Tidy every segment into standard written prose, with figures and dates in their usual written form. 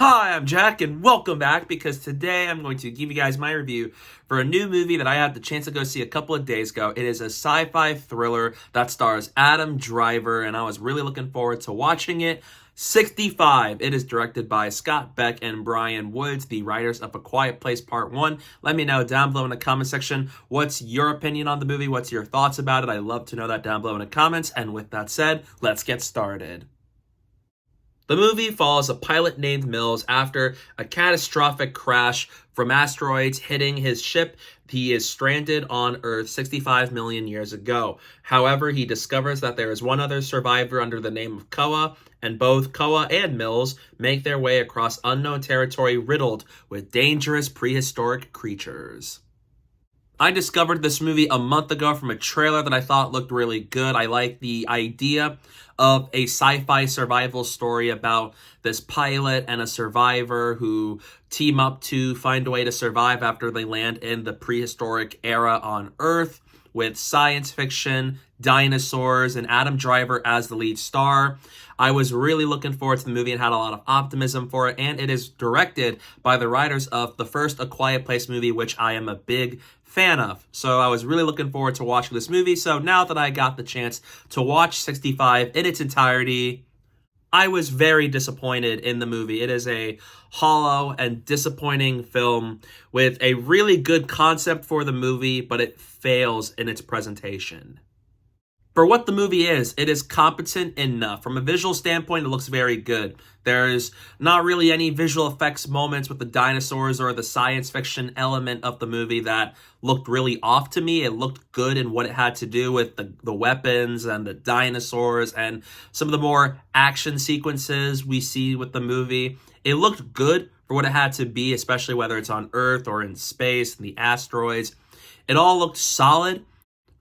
Hi, I'm Jack, and welcome back because today I'm going to give you guys my review for a new movie that I had the chance to go see a couple of days ago. It is a sci-fi thriller that stars Adam Driver, and I was really looking forward to watching it. 65. It is directed by Scott Beck and Bryan Woods, the writers of A Quiet Place Part 1. Let me know down below in the comment section what's your opinion on the movie, what's your thoughts about it. I'd love to know that down below in the comments, and with that said, let's get started. The movie follows a pilot named Mills after a catastrophic crash from asteroids hitting his ship. He is stranded on Earth 65 million years ago. However, he discovers that there is one other survivor under the name of Koa, and both Koa and Mills make their way across unknown territory riddled with dangerous prehistoric creatures. I discovered this movie a month ago from a trailer that I thought looked really good. I like the idea of a sci-fi survival story about this pilot and a survivor who team up to find a way to survive after they land in the prehistoric era on Earth, with science fiction, dinosaurs, and Adam Driver as the lead star. I was really looking forward to the movie and had a lot of optimism for it, and it is directed by the writers of the first A Quiet Place movie, which I am a big fan of. So I was really looking forward to watching this movie. So now that I got the chance to watch 65 in its entirety, I was very disappointed in the movie. It is a hollow and disappointing film with a really good concept for the movie, but it fails in its presentation. For what the movie is, it is competent enough. From a visual standpoint, it looks very good. There's not really any visual effects moments with the dinosaurs or the science fiction element of the movie that looked really off to me. It looked good in what it had to do with the weapons and the dinosaurs and some of the more action sequences we see with the movie. It looked good for what it had to be, especially whether it's on Earth or in space and the asteroids. It all looked solid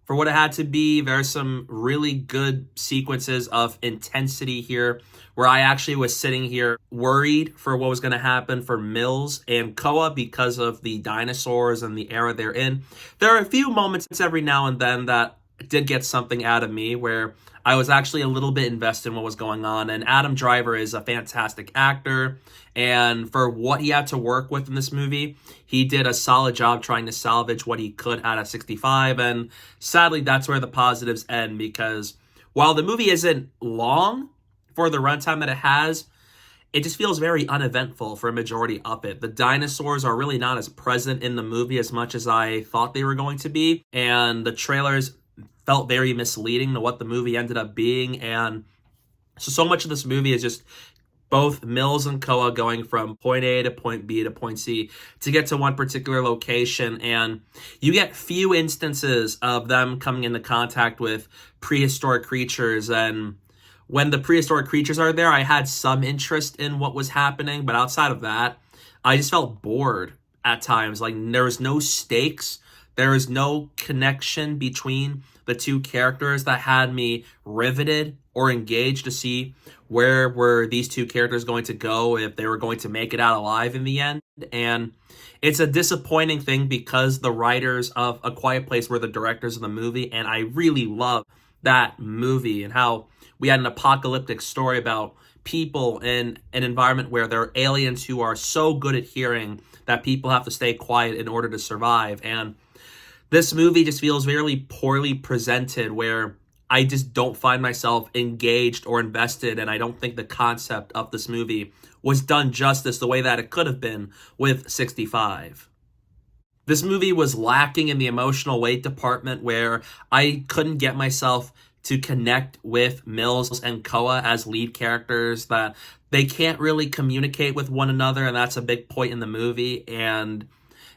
for what it had to be. There's some really good sequences of intensity here where I actually was sitting here worried for what was going to happen for Mills and Koa because of the dinosaurs and the era they're in. There are a few moments every now and then that did get something out of me where I was actually a little bit invested in what was going on. And Adam Driver is a fantastic actor. And for what he had to work with in this movie, he did a solid job trying to salvage what he could out of 65. And sadly, that's where the positives end, because while the movie isn't long for the runtime that it has, it just feels very uneventful for a majority of it. The dinosaurs are really not as present in the movie as much as I thought they were going to be. And the trailers felt very misleading to what the movie ended up being. And so much of this movie is just both Mills and Koa going from point A to point B to point C to get to one particular location. And you get few instances of them coming into contact with prehistoric creatures. And when the prehistoric creatures are there, I had some interest in what was happening. But outside of that, I just felt bored at times. Like, there was no stakes. There was no connection between the two characters that had me riveted or engaged to see where were these two characters going to go, if they were going to make it out alive in the end. And it's a disappointing thing because the writers of A Quiet Place were the directors of the movie, and I really love that movie and how we had an apocalyptic story about people in an environment where there are aliens who are so good at hearing that people have to stay quiet in order to survive. And this movie just feels very poorly presented, where I just don't find myself engaged or invested, and I don't think the concept of this movie was done justice the way that it could have been with 65. This movie was lacking in the emotional weight department, where I couldn't get myself to connect with Mills and Koa as lead characters, that they can't really communicate with one another, and that's a big point in the movie. And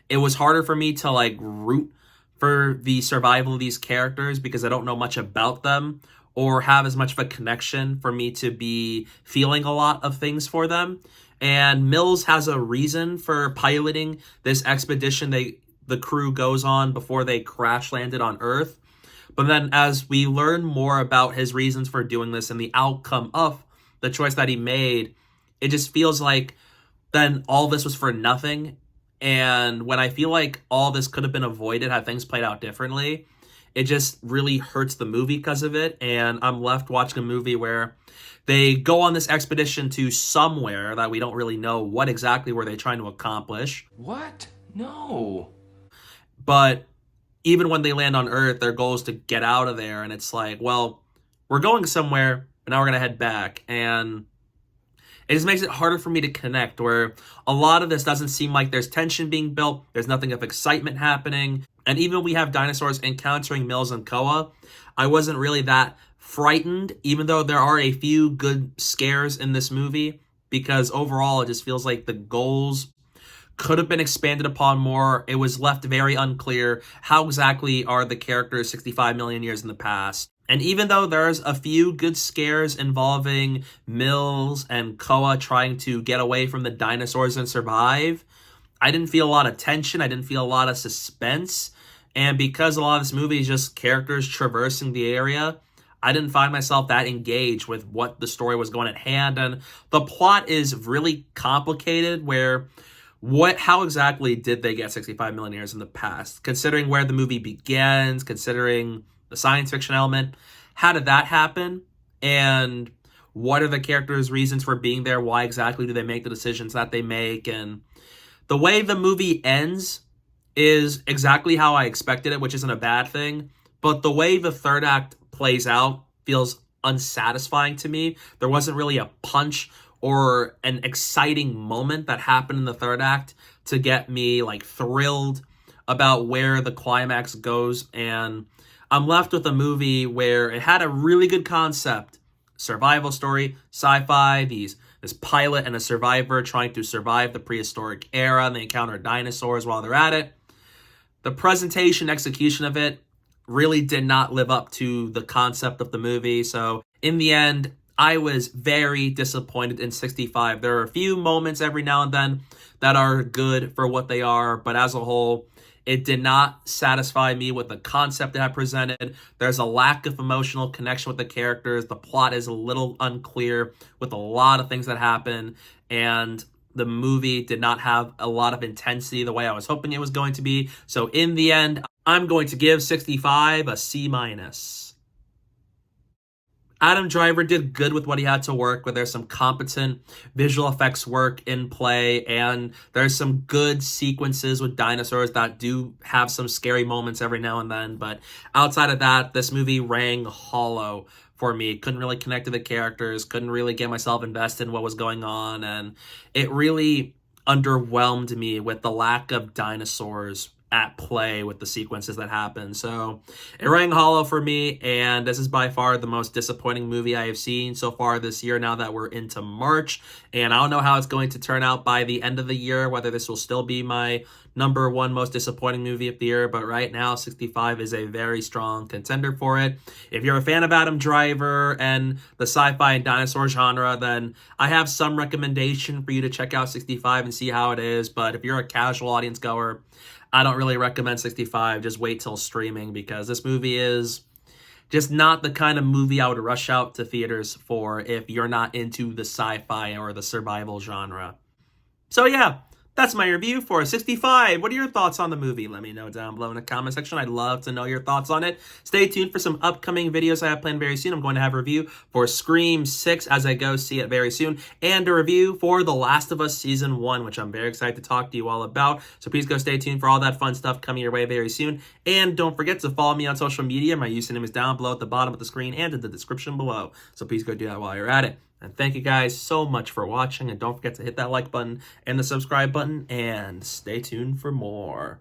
it was harder for me to root for the survival of these characters because I don't know much about them or have as much of a connection for me to be feeling a lot of things for them. And Mills has a reason for piloting this expedition the crew goes on before they crash landed on Earth. But then as we learn more about his reasons for doing this and the outcome of the choice that he made, it just feels like then all this was for nothing. And when I feel like all this could have been avoided had things played out differently, it just really hurts the movie because of it. And I'm left watching a movie where they go on this expedition to somewhere that we don't really know what exactly were they trying to accomplish. What? No. But even when they land on Earth, their goal is to get out of there. And it's like, well, we're going somewhere, but now we're going to head back. And it just makes it harder for me to connect, where a lot of this doesn't seem like there's tension being built. There's nothing of excitement happening. And even when we have dinosaurs encountering Mills and Koa, I wasn't really that frightened, even though there are a few good scares in this movie, because overall it just feels like the goals could have been expanded upon more. It was left very unclear how exactly are the characters 65 million years in the past. And even though there's a few good scares involving Mills and Koa trying to get away from the dinosaurs and survive, I didn't feel a lot of tension. I didn't feel a lot of suspense. And because a lot of this movie is just characters traversing the area, I didn't find myself that engaged with what the story was going at hand. And the plot is really complicated, where how exactly did they get 65 million years in the past? Considering where the movie begins, considering the science fiction element, how did that happen? And what are the characters' reasons for being there? Why exactly do they make the decisions that they make? And the way the movie ends is exactly how I expected it, which isn't a bad thing. But the way the third act plays out feels unsatisfying to me. There wasn't really a punch or an exciting moment that happened in the third act to get me like thrilled about where the climax goes. And I'm left with a movie where it had a really good concept, survival story, sci-fi, this pilot and a survivor trying to survive the prehistoric era, and they encounter dinosaurs while they're at it. The presentation, execution of it really did not live up to the concept of the movie. So in the end, I was very disappointed in 65. There are a few moments every now and then that are good for what they are, but as a whole, it did not satisfy me with the concept that I presented. There's a lack of emotional connection with the characters. The plot is a little unclear with a lot of things that happen, and the movie did not have a lot of intensity the way I was hoping it was going to be. So in the end, I'm going to give 65 a C-. Adam Driver did good with what he had to work with. There's some competent visual effects work in play, and there's some good sequences with dinosaurs that do have some scary moments every now and then. But outside of that, this movie rang hollow for me. Couldn't really connect to the characters, couldn't really get myself invested in what was going on, and it really underwhelmed me with the lack of dinosaurs at play with the sequences that happen. So it rang hollow for me, and this is by far the most disappointing movie I have seen so far this year, now that we're into March. And I don't know how it's going to turn out by the end of the year, whether this will still be my number one most disappointing movie of the year, but right now 65 is a very strong contender for it. If you're a fan of Adam Driver and the sci-fi and dinosaur genre, then I have some recommendation for you to check out 65 and see how it is. But if you're a casual audience goer, I don't really recommend 65. Just wait till streaming, because this movie is just not the kind of movie I would rush out to theaters for if you're not into the sci-fi or the survival genre. So yeah, that's my review for 65. What are your thoughts on the movie? Let me know down below in the comment section. I'd love to know your thoughts on it. Stay tuned for some upcoming videos I have planned very soon. I'm going to have a review for Scream 6 as I go see it very soon, and a review for The Last of Us Season 1, which I'm very excited to talk to you all about. So please go stay tuned for all that fun stuff coming your way very soon. And don't forget to follow me on social media. My username is down below at the bottom of the screen and in the description below. So please go do that while you're at it. And thank you guys so much for watching, and don't forget to hit that like button and the subscribe button, and stay tuned for more.